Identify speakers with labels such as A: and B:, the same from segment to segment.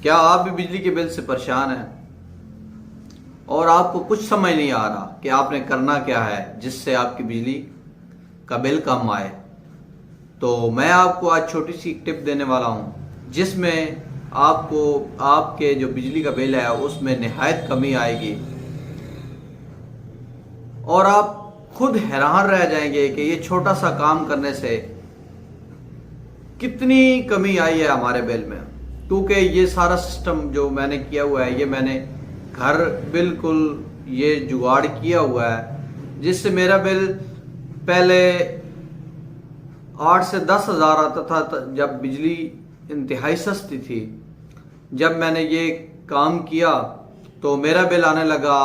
A: क्या आप भी बिजली के बिल से परेशान हैं और आपको कुछ समझ नहीं आ रहा कि आपने करना क्या है जिससे आपकी बिजली का बिल कम आए? तो मैं आपको आज छोटी सी टिप देने वाला हूं जिसमें आपको आपके जो बिजली का बिल है उसमें निहायत कमी आएगी और आप खुद हैरान रह जाएंगे कि ये छोटा सा काम करने से कितनी कमी आई है हमारे बिल में। क्योंकि ये सारा सिस्टम जो मैंने किया हुआ है, ये मैंने घर बिल्कुल ये जुगाड़ किया हुआ है जिससे मेरा बिल पहले 8 से 10 हज़ार आता था जब बिजली इंतहाई सस्ती थी। जब मैंने ये काम किया तो मेरा बिल आने लगा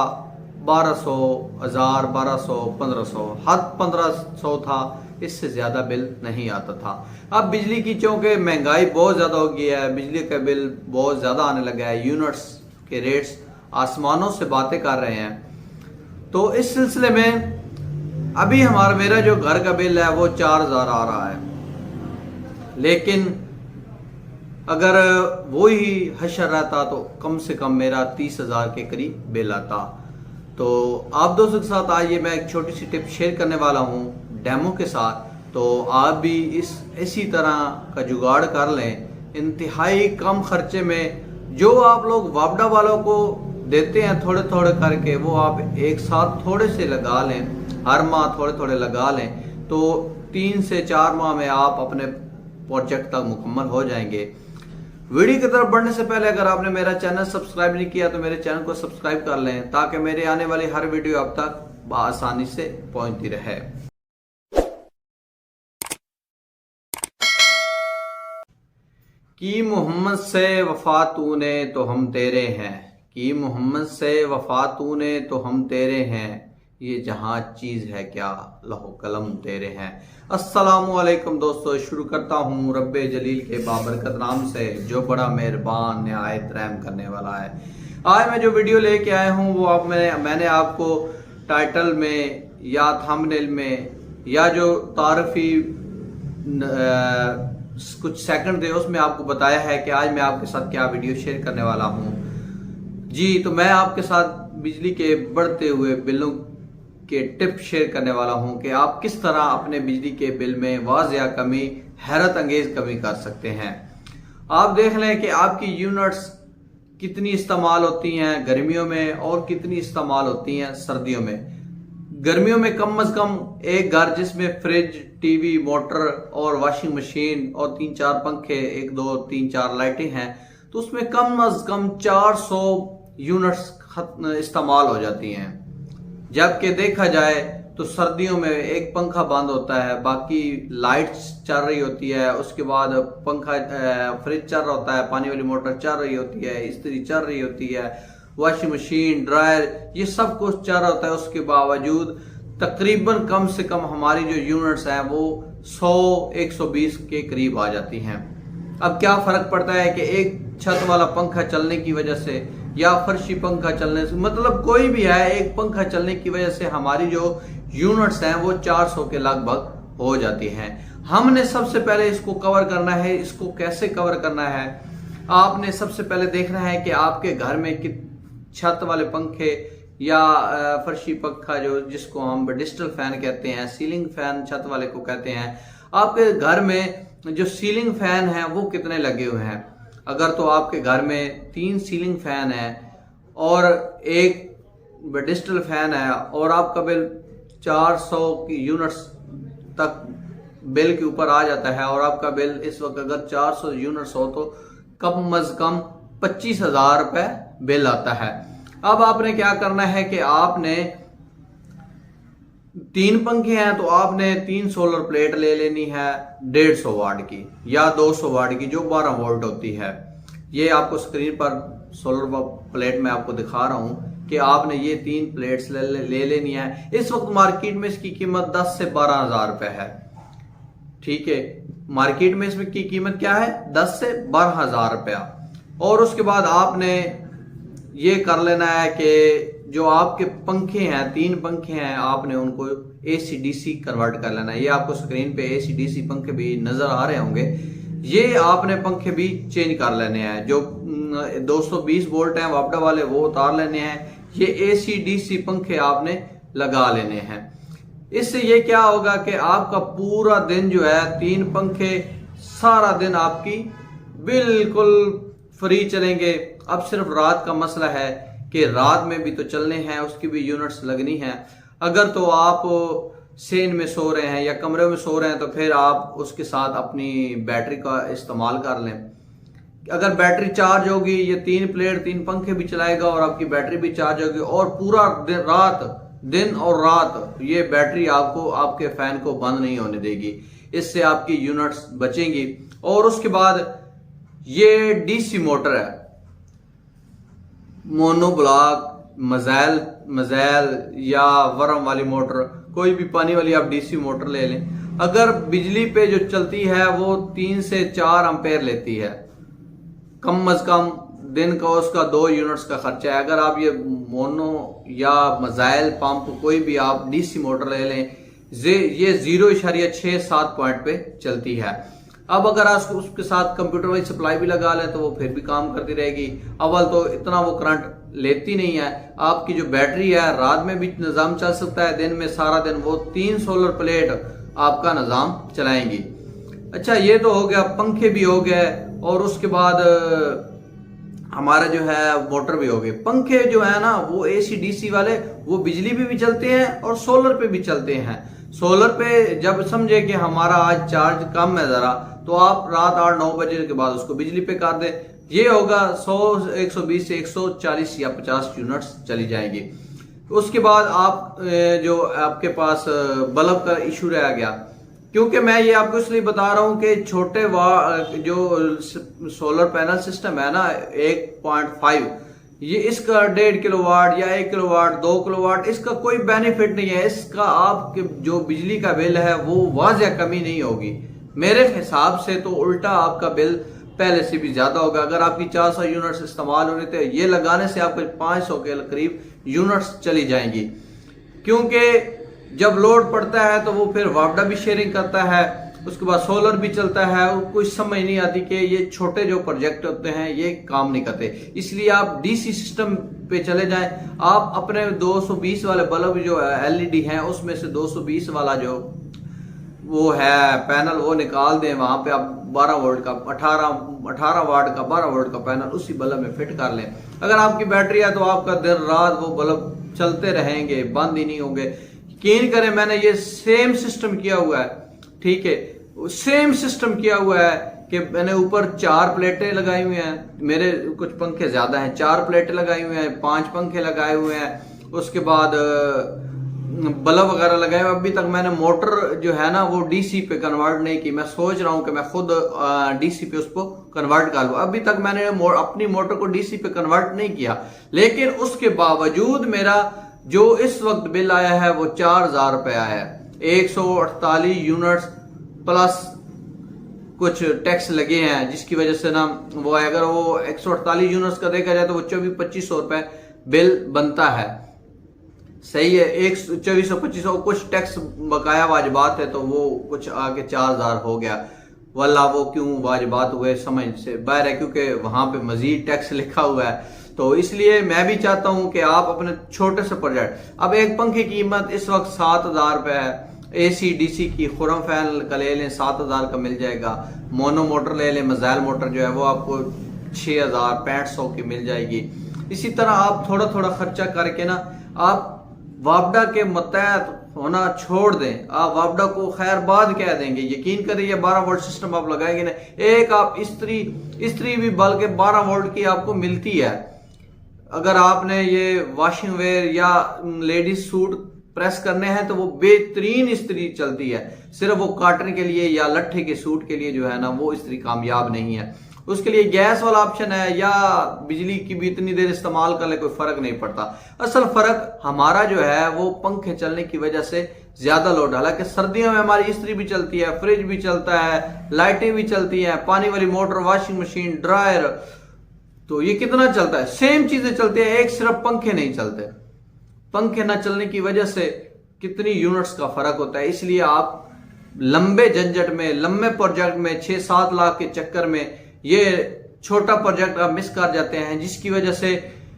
A: 1200, 1000, 1200, 1500, हद 1500 था, इससे ज़्यादा बिल नहीं आता था। अब बिजली की चूँकि महंगाई बहुत ज़्यादा हो गई है, बिजली का बिल बहुत ज़्यादा आने लगा है, यूनिट्स के रेट्स आसमानों से बातें कर रहे हैं। तो इस सिलसिले में अभी मेरा जो घर का बिल है वो 4000 आ रहा है, लेकिन अगर वो ही हशर रहता तो कम से कम मेरा 30,000 के करीब बिल आता। तो आप दोस्तों के साथ आज ये मैं एक छोटी सी टिप शेयर करने वाला हूँ डेमो के साथ। तो आप भी इसी तरह का जुगाड़ कर लें इंतहाई कम खर्चे में। जो आप लोग वापडा वालों को देते हैं थोड़े थोड़े करके, वो आप एक साथ थोड़े से लगा लें, हर माह थोड़े थोड़े लगा लें, तो 3 से 4 माह में आप अपने प्रोजेक्ट तक मुकम्मल हो जाएंगे। वीडियो की तरफ बढ़ने से पहले अगर आपने मेरा चैनल सब्सक्राइब नहीं किया तो मेरे चैनल को सब्सक्राइब कर लें ताकि मेरे आने वाली हर वीडियो अब तक आसानी से पहुंचती रहे। कि मोहम्मद से वफा तूने तो हम तेरे हैं, कि मोहम्मद से वफा तूने तो हम तेरे हैं, ये जहां चीज है क्या लहो कलम तेरे हैं। अस्सलामुअलैकुम दोस्तों, शुरू करता हूँ रब्बे जलील के बाबरकत नाम से जो बड़ा मेहरबान निहायत रहम करने वाला है। आज मैं जो वीडियो लेके आया हूँ वो मैंने आपको टाइटल में या थंबनेल में या जो तारफी कुछ सेकंड थे उसमें आपको बताया है कि आज मैं आपके साथ क्या वीडियो शेयर करने वाला हूँ। जी, तो मैं आपके साथ बिजली के बढ़ते हुए बिलों के टिप शेयर करने वाला हूं कि आप किस तरह अपने बिजली के बिल में वाज़िया कमी, हैरत अंगेज कमी कर सकते हैं। आप देख लें कि आपकी यूनिट्स कितनी इस्तेमाल होती हैं गर्मियों में और कितनी इस्तेमाल होती हैं सर्दियों में। गर्मियों में कम अज कम एक घर जिसमें फ्रिज, टीवी, मोटर और वॉशिंग मशीन और 3-4 पंखे, 1, 2, 3, 4 लाइटें हैं, तो उसमें कम अज कम 400 यूनिट्स इस्तेमाल हो जाती हैं। जबकि देखा जाए तो सर्दियों में एक पंखा बंद होता है, बाकी लाइट्स चल रही होती है, उसके बाद पंखा फ्रिज चल रहा होता है, पानी वाली मोटर चल रही होती है, इस्त्री चल रही होती है, वॉशिंग मशीन, ड्रायर, ये सब कुछ चल रहा होता है। उसके बावजूद तकरीबन कम से कम हमारी जो यूनिट्स हैं वो 100-120 के करीब आ जाती हैं। अब क्या फर्क पड़ता है कि एक छत वाला पंखा चलने की वजह से या फर्शी पंखा चलने से, मतलब कोई भी है, एक पंखा चलने की वजह से हमारी जो यूनिट्स हैं वो 400 के लगभग हो जाती हैं। हमने सबसे पहले इसको कवर करना है। इसको कैसे कवर करना है? आपने सबसे पहले देखना है कि आपके घर में छत वाले पंखे या फर्शी पंखा जो जिसको हम डिजिटल फैन कहते हैं, सीलिंग फैन छत वाले को कहते हैं, आपके घर में जो सीलिंग फैन है वो कितने लगे हुए हैं। अगर तो आपके घर में 3 सीलिंग फैन है और एक डिजिटल फैन है और आपका बिल 400 की यूनिट्स तक बिल के ऊपर आ जाता है और आपका बिल इस वक्त अगर 400 यूनिट्स हो तो कम अज कम 25,000 रुपए बिल आता है। अब आपने क्या करना है कि आपने 3 पंखे हैं तो आपने 3 सोलर प्लेट ले लेनी है 150 वाट की या 200 वाट की जो 12 वोल्ट होती है। ये आपको स्क्रीन पर सोलर प्लेट में आपको दिखा रहा हूं कि आपने ये 3 प्लेट्स ले लेनी है। इस वक्त मार्केट में इसकी कीमत 10 से 12 हजार रुपए है। ठीक है, मार्केट में इसमें की कीमत क्या है? 10 से 12 हजार रुपया। और उसके बाद आपने ये कर लेना है कि जो आपके पंखे हैं 3 पंखे हैं आपने उनको AC DC कन्वर्ट कर लेना है। ये आपको स्क्रीन पे AC DC पंखे भी नजर आ रहे होंगे। ये आपने पंखे भी चेंज कर लेने हैं। जो 220 वोल्ट हैं वापडा वाले वो उतार लेने हैं। ये AC DC पंखे आपने लगा लेने हैं। इससे ये क्या होगा कि आपका पूरा दिन जो है 3 पंखे सारा दिन आपकी बिल्कुल फ्री चलेंगे। अब सिर्फ रात का मसला है कि रात में भी तो चलने हैं, उसकी भी यूनिट्स लगनी है। अगर तो आप सेन में सो रहे हैं या कमरे में सो रहे हैं तो फिर आप उसके साथ अपनी बैटरी का इस्तेमाल कर लें। अगर बैटरी चार्ज होगी, ये 3 प्लेट 3 पंखे भी चलाएगा और आपकी बैटरी भी चार्ज होगी और पूरा दिन और रात ये बैटरी आपको आपके फैन को बंद नहीं होने देगी। इससे आपकी यूनिट्स बचेंगी। और उसके बाद ये डीसी मोटर है, मोनोब्लॉक, मजैल या वरम वाली मोटर, कोई भी पानी वाली आप डीसी मोटर ले लें। अगर बिजली पे जो चलती है वो 3 से 4 एम्पेयर लेती है, कम अज कम दिन का उसका 2 यूनिट्स का खर्चा है। अगर आप ये मोनो या मजाइल पंप कोई भी आप डीसी मोटर ले लें, ये 0.67 पॉइंट पे चलती है। अब अगर आप उसके साथ कंप्यूटर वाली सप्लाई भी लगा लें तो वो फिर भी काम करती रहेगी। अव्वल तो इतना वो करंट लेती नहीं है। आपकी जो बैटरी है रात में भी निज़ाम चल सकता है, दिन में सारा दिन वो 3 सोलर प्लेट आपका निज़ाम चलाएंगी। अच्छा, ये तो हो गया, पंखे भी हो गए और उसके बाद हमारा जो है मोटर भी हो गए। पंखे जो है ना वो AC DC वाले वो बिजली पे भी चलते हैं और सोलर पे भी चलते हैं। सोलर पे जब समझे कि हमारा आज चार्ज कम है जरा, तो आप रात 8-9 बजे के बाद उसको बिजली पे कर दें। ये होगा 100 120 से 140 या 50 यूनिट्स चली जाएंगी। उसके बाद आप जो आपके पास बल्ब का इशू रह गया, क्योंकि मैं ये आपको इसलिए बता रहा हूं कि छोटे जो सोलर पैनल सिस्टम है ना 1.5, ये इसका 1.5 किलोवाट या 1 किलोवाट 2 किलोवाट इसका कोई बेनिफिट नहीं है। इसका आपके जो बिजली का बिल है वो वाज़ह कमी नहीं होगी। मेरे हिसाब से तो उल्टा आपका बिल पहले से भी ज्यादा होगा। अगर आपकी 400 यूनिट्स इस्तेमाल हो रही थे, ये लगाने से आपके 500 के करीब यूनिट्स चली जाएंगी। क्योंकि जब लोड पड़ता है तो वो फिर वापडा भी शेयरिंग करता है, उसके बाद सोलर भी चलता है। कोई समझ नहीं आती कि ये छोटे जो प्रोजेक्ट होते हैं ये काम नहीं करते। इसलिए आप डीसी सिस्टम पे चले जाएं। आप अपने 220 वाले बल्ब जो LED हैं उसमें से 220 वाला जो वो है पैनल वो निकाल दें। वहां पे आप 12 वोल्ट का 18 वाट का 12 वोल्ट का पैनल उसी बल्ब में फिट कर लें। अगर आपकी बैटरी है तो आपका दिन रात वो बल्ब चलते रहेंगे, बंद ही नहीं होंगे। यकीन करें, मैंने ये सेम सिस्टम किया हुआ है, ठीक है, सेम सिस्टम किया हुआ है कि मैंने ऊपर 4 प्लेटें लगाई हुई हैं। मेरे कुछ पंखे ज्यादा हैं, 4 प्लेटें लगाई हुई हैं, 5 पंखे लगाए हुए हैं। उसके बाद बल्ब वगैरह लगाए हुए। अभी तक मैंने मोटर जो है ना वो डीसी पे कन्वर्ट नहीं की। मैं सोच रहा हूं कि मैं खुद डीसी पे उसको कन्वर्ट कर लूं। अभी तक मैंने अपनी मोटर को डीसी पे कन्वर्ट नहीं किया, लेकिन उसके बावजूद मेरा जो इस वक्त बिल आया है वो 4000 रुपये आया है। 148 यूनिट्स प्लस कुछ टैक्स लगे हैं जिसकी वजह से ना वो अगर वो 148 यूनिट्स का देखा जाए तो वो 2400 रुपये बिल बनता है। सही है, 2400-2500 कुछ टैक्स बकाया वाजिबात है तो वो कुछ आगे 4000 हो गया। वल्ला वो क्यों वाजिबात हुए समझ से बाहर है, क्योंकि वहां पे मजीद टैक्स लिखा हुआ है। तो इसलिए मैं भी चाहता हूं कि आप अपने छोटे से प्रोजेक्ट, अब एक पंखे की कीमत इस वक्त 7000 रुपये है। AC DC की खुरम फैन का ले लें 7000 का मिल जाएगा। मोनो मोटर ले लें, मजाइल मोटर जो है वो आपको 6500 की मिल जाएगी। इसी तरह आप थोड़ा थोड़ा खर्चा करके ना आप वापडा के मतहत होना छोड़ दें। आप वापडा को खैर बाद कह देंगे। यकीन करिए, ये 12 वोल्ट सिस्टम आप लगाएंगे ना, एक आप इस्त्री भी बल्कि 12 वोल्ट की आपको मिलती है। अगर आपने ये वॉशिंग वेयर या लेडीज सूट प्रेस करने हैं तो वो बेहतरीन इस्त्री चलती है। सिर्फ वो कॉटन के लिए या लट्ठे के सूट के लिए जो है ना वो इस्त्री कामयाब नहीं है। उसके लिए गैस वाला ऑप्शन है या बिजली की भी इतनी देर इस्तेमाल कर ले, कोई फर्क नहीं पड़ता। असल फर्क हमारा जो है वो पंखे चलने की वजह से ज्यादा लोड। हालांकि सर्दियों में हमारी इस्त्री भी चलती है, फ्रिज भी चलता है, लाइटें भी चलती हैं, पानी वाली मोटर, वॉशिंग मशीन, ड्रायर, तो ये कितना चलता है, सेम चीजें चलती है। एक सिर्फ पंखे नहीं चलते। पंखे ना चलने की वजह से कितनी यूनिट्स का फर्क होता है। इसलिए आप लंबे झंझट में, लंबे प्रोजेक्ट में 6-7 लाख के चक्कर में ये छोटा प्रोजेक्ट आप मिस कर जाते हैं, जिसकी वजह से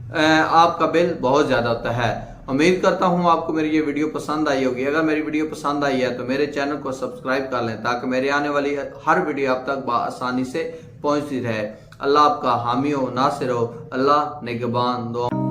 A: आपका बिल बहुत ज्यादा होता है। उम्मीद करता हूं आपको मेरी ये वीडियो पसंद आई होगी। अगर मेरी वीडियो पसंद आई है तो मेरे चैनल को सब्सक्राइब कर लें, ताकि मेरे आने वाली हर वीडियो आप तक आसानी से पहुंचती रहे। अल्लाह आपका हामी हो, नासिर हो, अल्लाह निगहबान। दुआ।